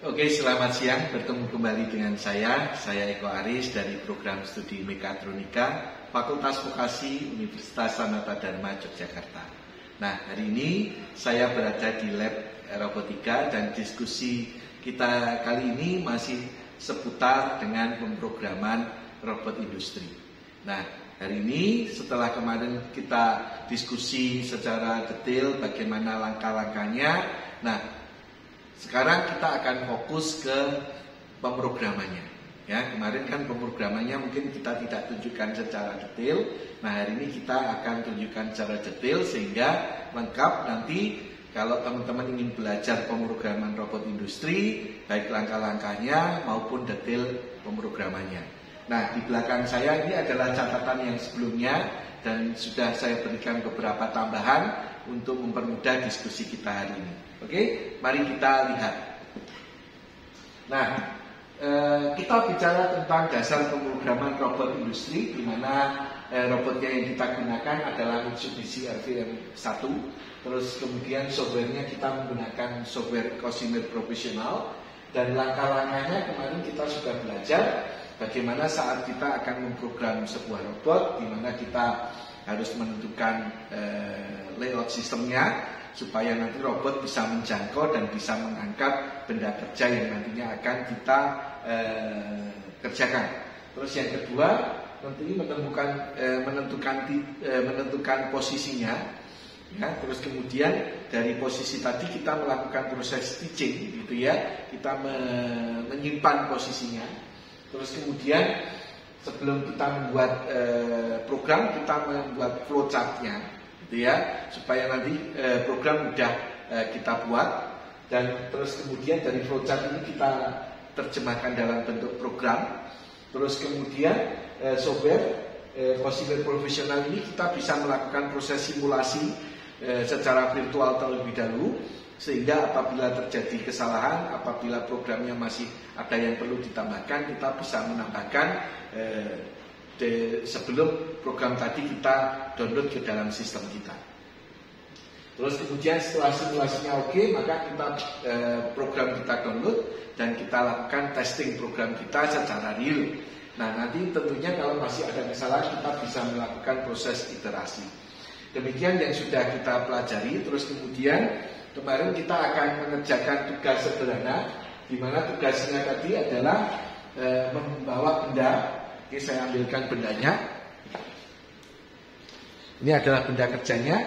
Oke, selamat siang. Bertemu kembali dengan saya Eko Aris dari program studi Mekatronika, Fakultas Vokasi Universitas Sanata Dharma Yogyakarta. Nah, hari ini saya berada di lab robotika dan diskusi kita kali ini masih seputar dengan pemrograman robot industri. Nah, hari ini setelah kemarin kita diskusi secara detail bagaimana langkah-langkahnya, nah sekarang kita akan fokus ke pemrogramannya. Ya, kemarin kan pemrogramannya mungkin kita tidak tunjukkan secara detail. Nah, hari ini kita akan tunjukkan secara detail sehingga lengkap nanti kalau teman-teman ingin belajar pemrograman robot industri, baik langkah-langkahnya maupun detail pemrogramannya. Nah, di belakang saya ini adalah catatan yang sebelumnya dan sudah saya berikan beberapa tambahan untuk mempermudah diskusi kita hari ini. Oke, mari kita lihat. Nah, kita bicara tentang dasar pemrograman robot industri, di mana robotnya yang kita gunakan adalah Mitsubishi RVM 1. Terus kemudian softwarenya kita menggunakan software Cosimer Professional, dan langkah-langkahnya kemarin kita sudah belajar bagaimana saat kita akan memprogram sebuah robot, di mana kita harus menentukan layout sistemnya supaya nanti robot bisa menjangkau dan bisa mengangkat benda kerja yang nantinya akan kita kerjakan. Terus yang kedua, nanti menentukan posisinya. Ya, terus kemudian dari posisi tadi kita melakukan proses stitching, gitu ya. Kita menyimpan posisinya. Terus kemudian sebelum kita membuat program, kita membuat flowchart-nya, gitu ya, supaya nanti program mudah kita buat. Dan terus kemudian dari flowchart ini kita terjemahkan dalam bentuk program. Terus kemudian software Cosimer Professional ini kita bisa melakukan proses simulasi secara virtual terlebih dahulu, sehingga apabila terjadi kesalahan, apabila programnya masih ada yang perlu ditambahkan, kita bisa menambahkan sebelum program tadi kita download ke dalam sistem kita. Terus kemudian setelah simulasinya oke, maka kita program kita download dan kita lakukan testing program kita secara real. Nah, nanti tentunya kalau masih ada kesalahan, kita bisa melakukan proses iterasi. Demikian yang sudah kita pelajari. Terus kemudian kemarin kita akan mengerjakan tugas sederhana, di mana tugasnya tadi adalah membawa benda. Oke, saya ambilkan bendanya. Ini adalah benda kerjanya.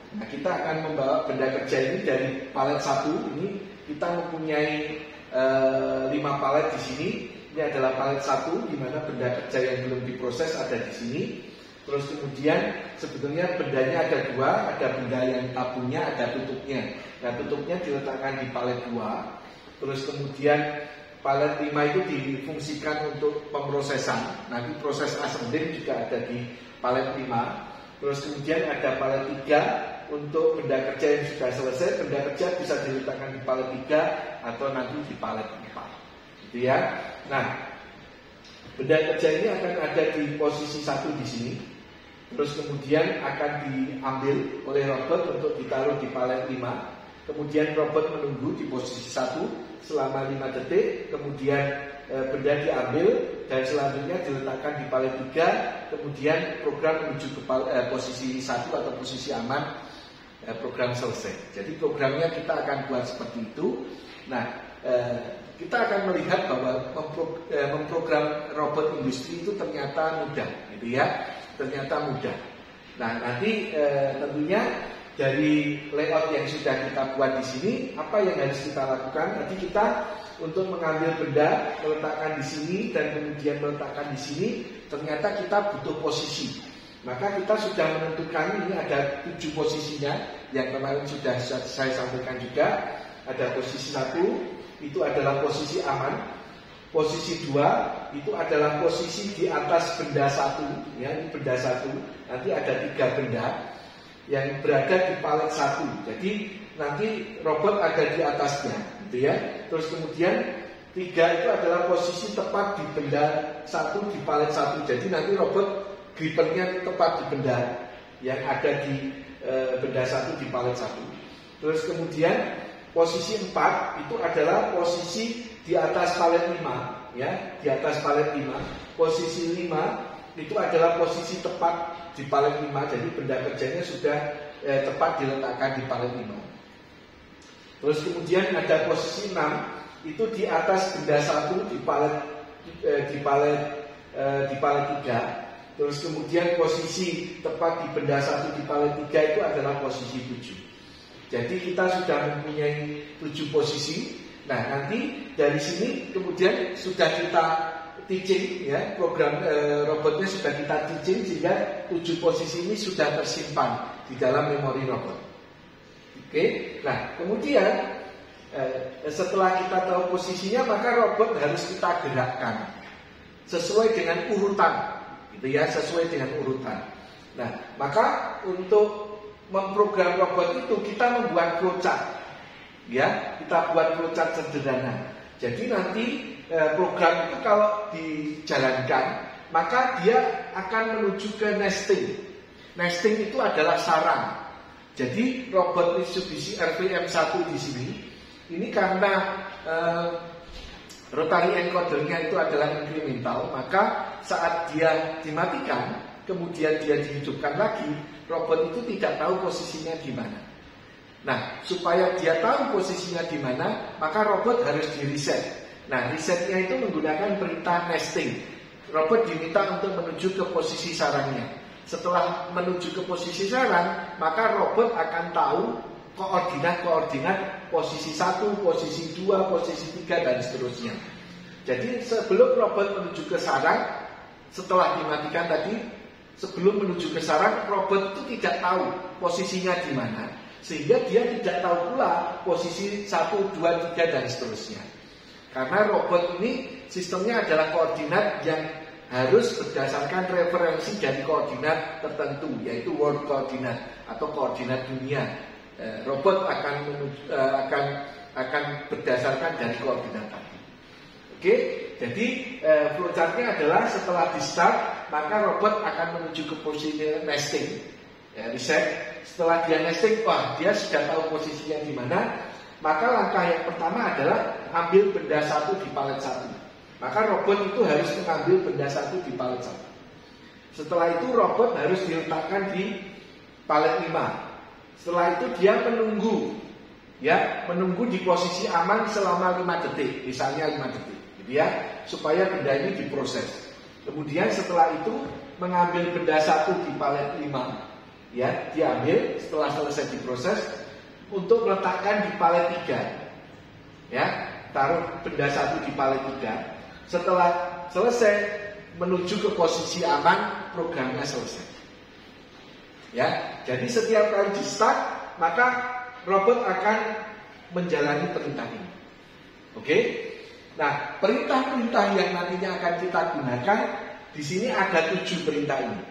Nah, kita akan membawa benda kerja ini dari palet 1. Ini kita mempunyai 5 palet di sini. Ini adalah palet 1, di mana benda kerja yang belum diproses ada di sini. Terus kemudian sebetulnya bendanya ada 2, ada benda yang tabungnya, ada tutupnya. Nah, tutupnya diletakkan di palet 2. Terus kemudian palet 5 itu difungsikan untuk pemrosesan. Nanti proses assembling juga ada di palet 5. Terus kemudian ada palet 3 untuk benda kerja yang sudah selesai. Benda kerja bisa diletakkan di palet 3 atau nanti di palet 4. Gitu ya. Nah, benda kerja ini akan ada di posisi 1 di sini. Terus kemudian akan diambil oleh robot untuk ditaruh di palet 5. Kemudian robot menunggu di posisi 1 selama 5 detik. Kemudian benda diambil dan selanjutnya diletakkan di palet 3. Kemudian program menuju ke posisi 1 atau posisi aman. Program selesai. Jadi programnya kita akan buat seperti itu. Nah, kita akan melihat bahwa memprogram robot industri itu ternyata mudah, gitu ya. Ternyata mudah. Nah, nanti tentunya dari layout yang sudah kita buat di sini, apa yang harus kita lakukan? Nanti kita untuk mengambil benda, meletakkan di sini dan kemudian meletakkan di sini, ternyata kita butuh posisi. Maka kita sudah menentukan, ini ada 7 posisinya yang kemarin sudah saya sampaikan juga. Ada posisi 1, itu adalah posisi aman. Posisi 2 itu adalah posisi di atas benda 1, ya, ini benda 1. Nanti ada 3 benda yang berada di palet 1. Jadi nanti robot ada di atasnya, gitu ya. Terus kemudian 3 itu adalah posisi tepat di benda 1 di palet 1. Jadi nanti robot grippernya tepat di benda yang ada di benda 1 di palet 1. Terus kemudian Posisi 4 itu adalah posisi di atas palet 5, ya, di atas palet 5. Posisi 5 itu adalah posisi tepat di palet 5. Jadi benda kerjanya sudah tepat diletakkan di palet 5. Terus kemudian ada posisi 6 itu di atas benda 1 di palet 3. Terus kemudian posisi tepat di benda 1 di palet 3 itu adalah posisi 7. Jadi kita sudah mempunyai 7 posisi. Nah, nanti dari sini kemudian sudah kita teaching, ya, program robotnya sudah kita teaching sehingga 7 posisi ini sudah tersimpan di dalam memori robot. Oke. Nah, kemudian setelah kita tahu posisinya, maka robot harus kita gerakkan sesuai dengan urutan, gitu ya, sesuai dengan urutan. Nah, maka untuk memprogram robot itu kita membuat flowchart, ya, kita buat flowchart sederhana. Jadi nanti program itu kalau dijalankan, maka dia akan menuju ke nesting. Nesting itu adalah sarang. Jadi robot Mitsubishi RVM1 di sini, ini karena rotary encodernya itu adalah incremental, maka saat dia dimatikan, kemudian dia dihidupkan lagi, robot itu tidak tahu posisinya di mana. Nah, supaya dia tahu posisinya di mana, maka robot harus di-reset. Nah, resetnya itu menggunakan perintah nesting. Robot diminta untuk menuju ke posisi sarangnya. Setelah menuju ke posisi sarang, maka robot akan tahu koordinat-koordinat posisi 1, posisi 2, posisi 3, dan seterusnya. Jadi sebelum robot menuju ke sarang, setelah dimatikan tadi, sebelum menuju ke sarang, robot itu tidak tahu posisinya di mana, sehingga dia tidak tahu pula posisi 1, 2, 3, dan seterusnya. Karena robot ini sistemnya adalah koordinat yang harus berdasarkan referensi dari koordinat tertentu, yaitu world coordinate atau koordinat dunia. Robot akan berdasarkan dari koordinat tadi. Oke, jadi flowchartnya adalah setelah di start, maka robot akan menuju ke posisi nesting, ya, reset. Setelah dia nesting, wah, dia sudah tahu posisinya di mana. Maka langkah yang pertama adalah ambil benda 1 di palet 1. Maka robot itu harus mengambil benda 1 di palet 1. Setelah itu robot harus diletakkan di palet 5. Setelah itu dia menunggu, ya, menunggu di posisi aman selama 5 detik, misalnya 5 detik, gitu ya, supaya benda ini diproses. Kemudian setelah itu mengambil benda 1 di palet 5, ya, diambil setelah selesai diproses untuk meletakkan di palet 3, ya, taruh benda 1 di palet 3. Setelah selesai menuju ke posisi aman, programnya selesai. Ya, jadi setiap kali di start, maka robot akan menjalani perintah ini. Oke? Nah, perintah-perintah yang nantinya akan kita gunakan di sini ada 7 perintah ini.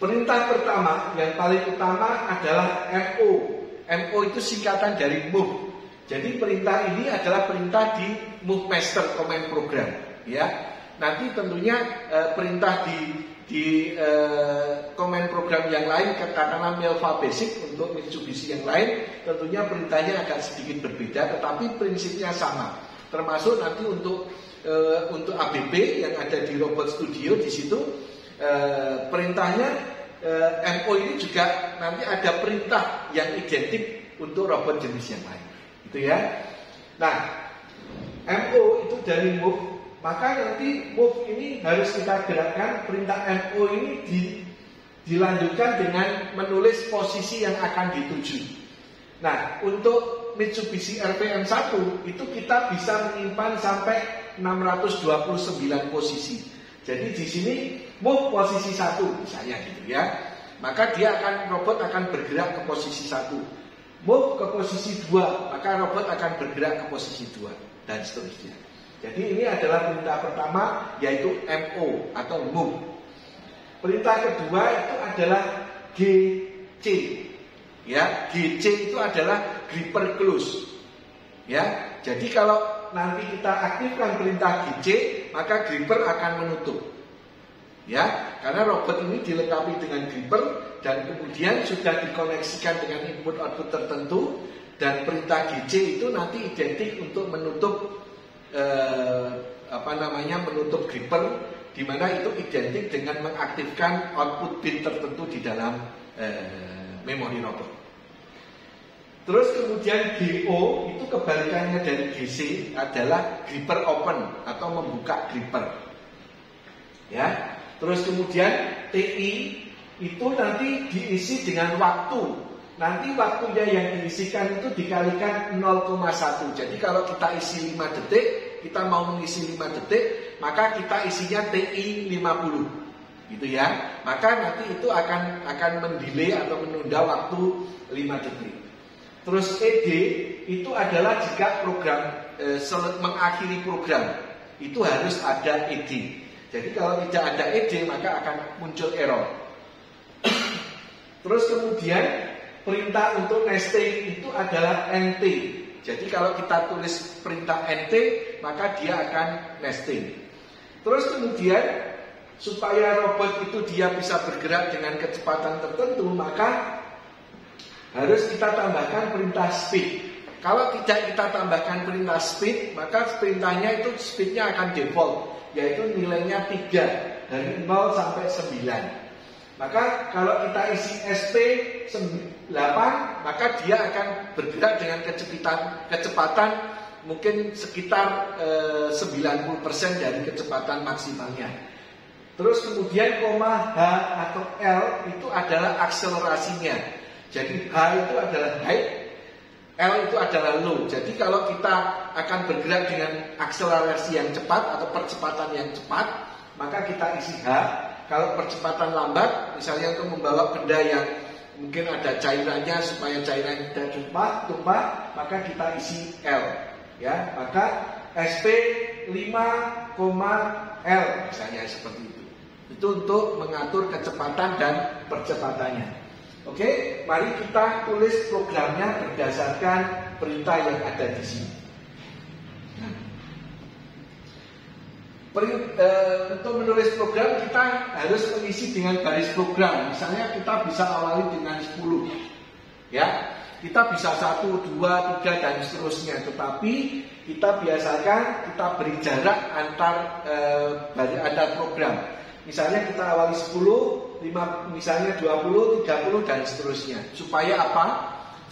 Perintah pertama yang paling utama adalah MO. MO itu singkatan dari move. Jadi perintah ini adalah perintah di move master command program, ya. Nanti tentunya perintah di command program yang lain, katakanlah Melva Basic untuk Mitsubishi yang lain, tentunya perintahnya agak sedikit berbeda, tetapi prinsipnya sama. Termasuk nanti untuk ABB yang ada di Robot Studio, di situ perintahnya MO ini juga nanti ada perintah yang identik untuk robot jenis yang lain, gitu ya. Nah, MO itu dari move. Maka nanti move ini harus kita gerakkan. Perintah MO ini dilanjutkan dengan menulis posisi yang akan dituju. Nah, untuk Mitsubishi RVM1 itu kita bisa menyimpan sampai 629 posisi. Jadi di sini move posisi 1 misalnya, gitu ya. Maka robot akan bergerak ke posisi 1. Move ke posisi 2, maka robot akan bergerak ke posisi 2, dan seterusnya. Jadi ini adalah perintah pertama, yaitu MO atau move. Perintah kedua itu adalah GC. Ya, GC itu adalah gripper close. Ya, jadi kalau nanti kita aktifkan perintah GC, maka gripper akan menutup. Ya, karena robot ini dilengkapi dengan gripper dan kemudian sudah dikoneksikan dengan input output tertentu, dan perintah GC itu nanti identik untuk menutup menutup gripper, di mana itu identik dengan mengaktifkan output pin tertentu di dalam memori robot. Terus kemudian GO itu kebalikannya dari GC adalah gripper open atau membuka gripper. Ya. Terus kemudian TI itu nanti diisi dengan waktu. Nanti waktunya yang diisikan itu dikalikan 0,1. Jadi kalau kita isi 5 detik, kita mau mengisi 5 detik, maka kita isinya TI 50. Gitu ya. Maka nanti itu akan mendelay atau menunda waktu 5 detik. Terus ED itu adalah jika program mengakhiri program, itu harus ada ED. Jadi kalau tidak ada ED maka akan muncul error. Terus kemudian perintah untuk nesting itu adalah NT. Jadi kalau kita tulis perintah NT maka dia akan nesting. Terus kemudian supaya robot itu dia bisa bergerak dengan kecepatan tertentu, maka harus kita tambahkan perintah speed. Kalau tidak kita tambahkan perintah speed, maka perintahnya itu speednya akan default, yaitu nilainya 3 dari 0 sampai 9. Maka kalau kita isi SP 8, maka dia akan bergerak dengan kecepatan mungkin sekitar 90% dari kecepatan maksimalnya. Terus kemudian koma H atau L itu adalah akselerasinya. Jadi H itu adalah high, L itu adalah low. Jadi kalau kita akan bergerak dengan akselerasi yang cepat atau percepatan yang cepat, maka kita isi H. Kalau percepatan lambat, misalnya untuk membawa benda yang mungkin ada cairannya supaya cairan tidak tumpah, maka kita isi L. Ya, maka SP 5,L misalnya seperti itu. Itu untuk mengatur kecepatan dan percepatannya. Oke, mari kita tulis programnya berdasarkan perintah yang ada di sini. Untuk menulis program kita harus mengisi dengan baris program. Misalnya kita bisa awali dengan 10. Ya, kita bisa 1, 2, 3 dan seterusnya. Tetapi kita biasakan kita beri jarak antar program. Misalnya kita awali 10, 5, misalnya 20, 30 dan seterusnya. Supaya apa?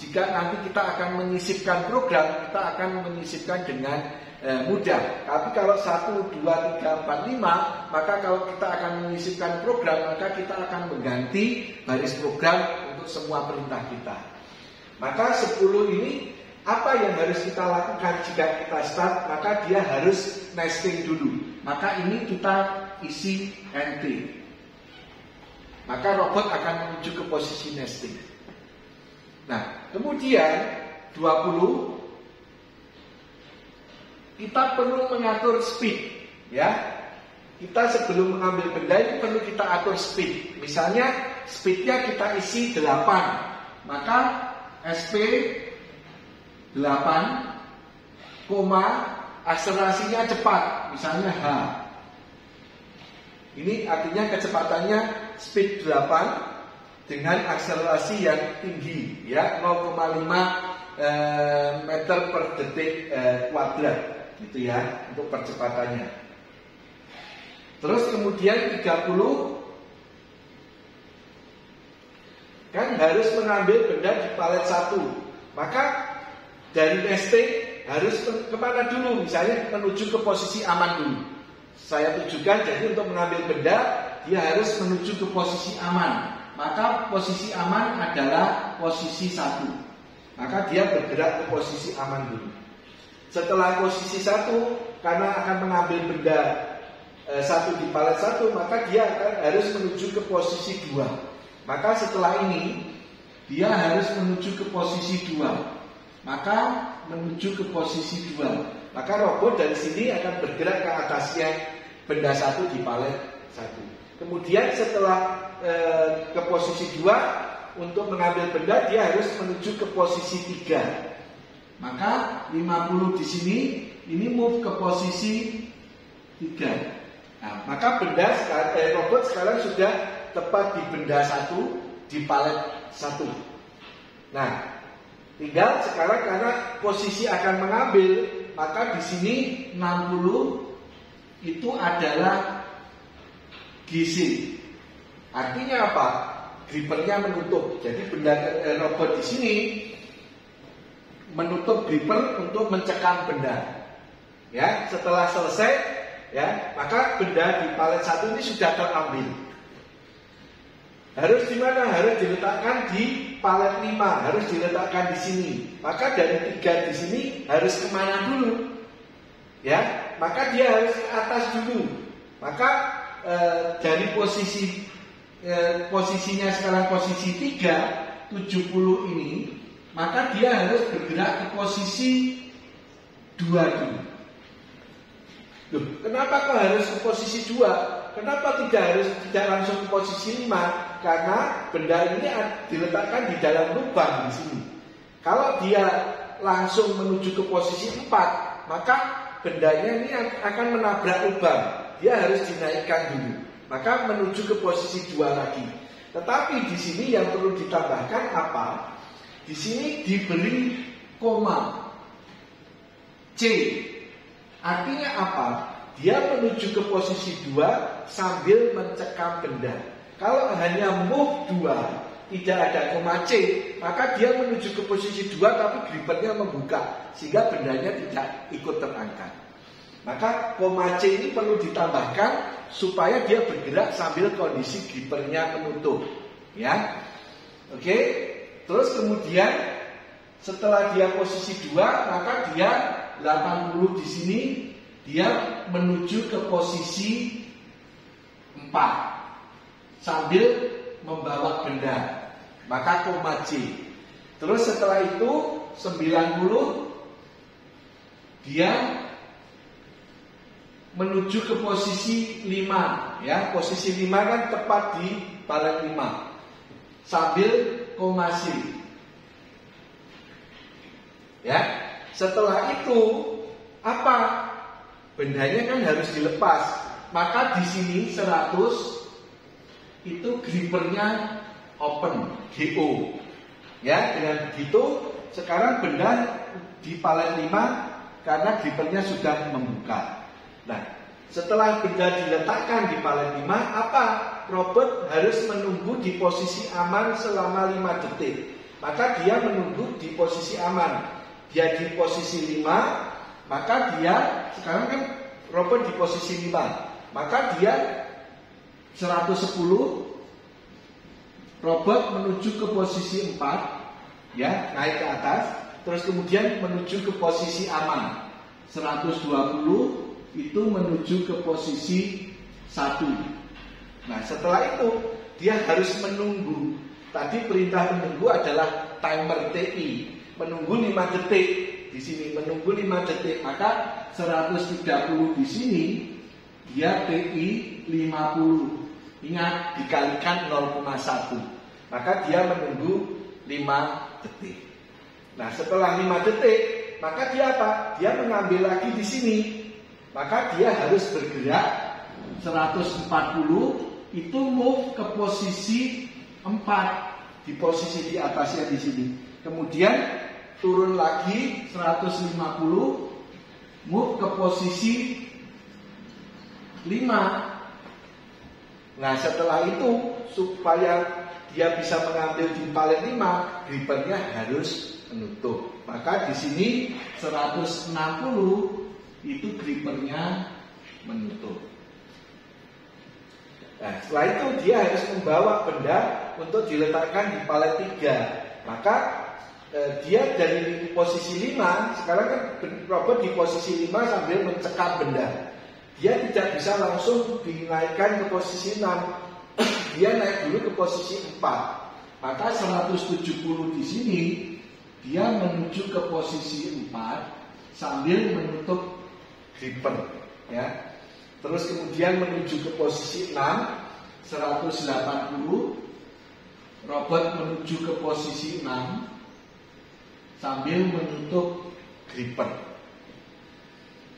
Jika nanti kita akan menyisipkan program, kita akan menyisipkan dengan mudah. Tapi kalau 1, 2, 3, 4, 5, maka kalau kita akan menyisipkan program, maka kita akan mengganti baris program untuk semua perintah kita. Maka 10 ini apa yang harus kita lakukan jika kita start? Maka dia harus nesting dulu. Maka ini kita isi NT. Maka robot akan menuju ke posisi nesting. Nah, kemudian 20 kita perlu mengatur speed, ya. Kita sebelum mengambil benda ini perlu kita atur speed. Misalnya speednya kita isi 8, maka SP 8, akselerasinya cepat, misalnya H. Ini artinya kecepatannya speed 8 dengan akselerasi yang tinggi, ya, 0,5 meter per detik kuadrat, gitu ya, untuk percepatannya. Terus kemudian 30 kan harus mengambil benda di palet 1. Maka dari nesting harus kemana dulu? Misalnya menuju ke posisi aman dulu. Saya tujukan, jadi untuk mengambil benda dia harus menuju ke posisi aman. Maka posisi aman adalah posisi 1. Maka dia bergerak ke posisi aman dulu. Setelah posisi 1, karena akan mengambil benda 1 di palet 1, maka dia harus menuju ke posisi 2. Maka setelah ini dia harus menuju ke posisi 2. Maka menuju ke posisi 2. Maka robot dari sini akan bergerak ke atasnya benda 1 di palet 1. Kemudian setelah ke posisi 2, untuk mengambil benda dia harus menuju ke posisi 3. Maka 50 di sini ini move ke posisi 3. Nah, maka robot sekarang sudah tepat di benda 1 di palet 1. Nah, tinggal sekarang karena posisi akan mengambil, maka di sini 60 itu adalah GC. Artinya apa? Grippernya menutup. Jadi benda robot di sini menutup gripper untuk mencekam benda. Ya, setelah selesai, ya, maka benda di palet 1 ini sudah terambil. Harus di mana? Harus diletakkan di palet 5, harus diletakkan di sini. Maka dari 3 di sini harus kemana dulu? Ya, maka dia harus ke atas dulu. Maka dari posisinya sekarang posisi 3, 70 ini, maka dia harus bergerak ke posisi 2 dulu. Loh, kenapa kok harus ke posisi 2? Kenapa tidak langsung ke posisi 5? Karena benda ini diletakkan di dalam lubang di sini. Kalau dia langsung menuju ke posisi 4, maka bendanya ini akan menabrak lubang. Dia harus dinaikkan dulu. Maka menuju ke posisi 2 lagi. Tetapi di sini yang perlu ditambahkan apa? Di sini diberi koma C. Artinya apa? Dia menuju ke posisi 2 sambil mencekam benda. Kalau hanya move 2, tidak ada koma C, maka dia menuju ke posisi 2 tapi grippernya membuka sehingga bendanya tidak ikut terangkat. Maka koma C ini perlu ditambahkan supaya dia bergerak sambil kondisi grippernya menutup. Ya. Oke. Terus kemudian setelah dia posisi 2, maka dia 80 di sini dia menuju ke posisi 4 sambil membawa benda. Maka koma C. Terus setelah itu 90 dia menuju ke posisi 5, ya. Posisi 5 kan tepat di palet 5 sambil koma C. Ya. Setelah itu apa? Bendanya kan harus dilepas. Maka di sini 100 itu grippernya open, GO. Ya, dengan begitu sekarang benda di palet 5 karena grippernya sudah membuka. Nah, setelah benda diletakkan di palet 5, apa? Robot harus menunggu di posisi aman selama 5 detik. Maka dia menunggu di posisi aman. Dia di posisi 5, maka dia sekarang kan robot di posisi 5, maka dia 110 robot menuju ke posisi 4, ya, naik ke atas, terus kemudian menuju ke posisi aman. 120 itu menuju ke posisi 1. Nah, setelah itu dia harus menunggu. Tadi perintah menunggu adalah timer TI. Menunggu 5 detik di sini, menunggu 5 detik, maka 130 di sini dia TI 50. Ingat dikalikan 0,1. Maka dia menunggu 5 detik. Nah, setelah 5 detik, maka dia apa? Dia mengambil lagi di sini. Maka dia harus bergerak 140 itu move ke posisi 4, di posisi di atasnya di sini. Kemudian turun lagi 150 move ke posisi 5. Nah, setelah itu supaya dia bisa mengambil di palet 5, grippernya harus menutup. Maka di sini 160 itu grippernya menutup. Nah, setelah itu dia harus membawa benda untuk diletakkan di palet 3. Maka dia dari posisi 5, sekarang kan robot di posisi 5 sambil mencekam benda. Dia tidak bisa langsung dinaikkan ke posisi 6. Dia naik dulu ke posisi 4. Maka 170 di sini dia menuju ke posisi 4 sambil menutup gripper, ya. Terus kemudian menuju ke posisi 6, 180 robot menuju ke posisi 6 sambil menutup gripper.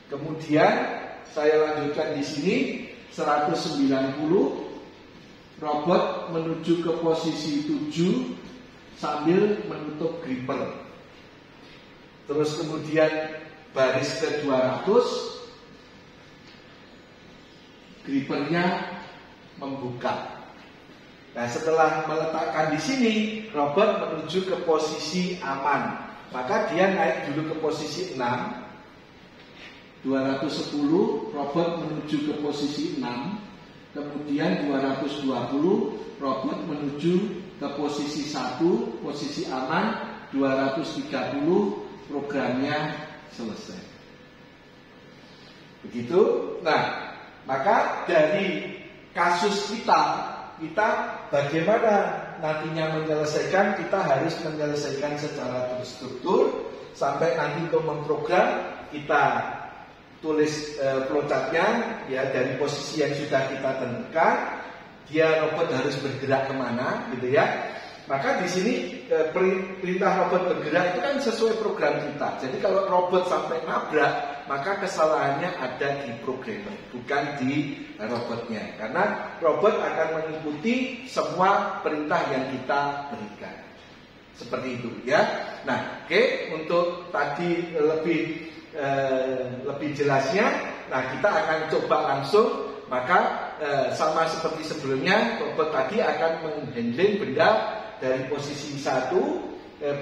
Kemudian saya lanjutkan di sini 190, robot menuju ke posisi 7 sambil menutup gripper. Terus kemudian baris ke 200, grippernya membuka. Nah, setelah meletakkan di sini, robot menuju ke posisi aman. Maka dia naik dulu ke posisi 6. 210, robot menuju ke posisi 6. Kemudian 220, robot menuju ke posisi 1, posisi aman. 230, programnya selesai. Begitu. Nah, maka dari kasus kita bagaimana nantinya menyelesaikan, kita harus menyelesaikan secara terstruktur sampai nanti untuk memprogram kita tulis flowchartnya ya, dari posisi yang sudah kita tentukan, dia robot harus bergerak kemana gitu ya. Maka di sini perintah robot bergerak itu kan sesuai program kita. Jadi kalau robot sampai nabrak, maka kesalahannya ada di programmer, bukan di robotnya. Karena robot akan mengikuti semua perintah yang kita berikan. Seperti itu ya. Nah, oke, untuk tadi lebih jelasnya, nah kita akan coba langsung. Maka sama seperti sebelumnya, robot tadi akan menghandling benda dari posisi 1,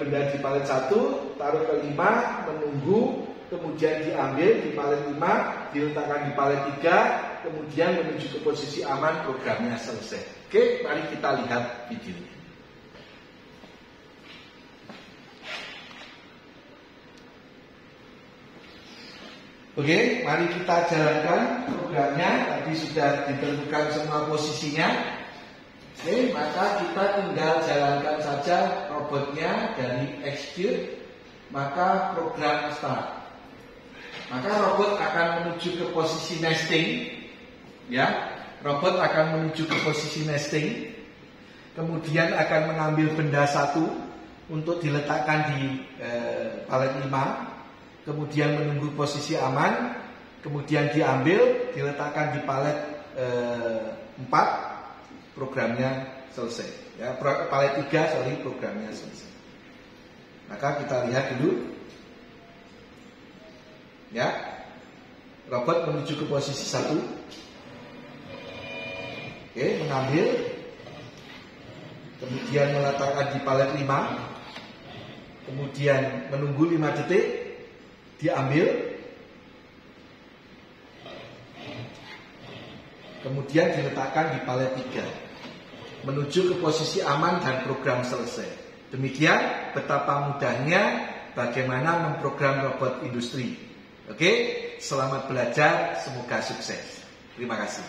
benda di palet 1, taruh ke 5, menunggu, kemudian diambil di palet 5, diletakkan di palet 3, kemudian menuju ke posisi aman, programnya selesai. Oke, mari kita lihat videonya. Oke, mari kita jalankan programnya. Tadi sudah ditentukan semua posisinya. Oke, maka kita tinggal jalankan saja robotnya dari execute, maka program start. Maka robot akan menuju ke posisi nesting, ya. Robot akan menuju ke posisi nesting, kemudian akan mengambil benda 1 untuk diletakkan di palet 5. Kemudian menunggu posisi aman, kemudian diambil, diletakkan di palet 4, programnya selesai. Ya, palet 3, programnya selesai. Maka kita lihat dulu. Ya, robot menuju ke posisi 1. Oke, mengambil, kemudian meletakkan di palet 5, kemudian menunggu 5 detik. Diambil, kemudian diletakkan di palet 3, menuju ke posisi aman dan program selesai. Demikian betapa mudahnya bagaimana memprogram robot industri. Oke, selamat belajar, semoga sukses. Terima kasih.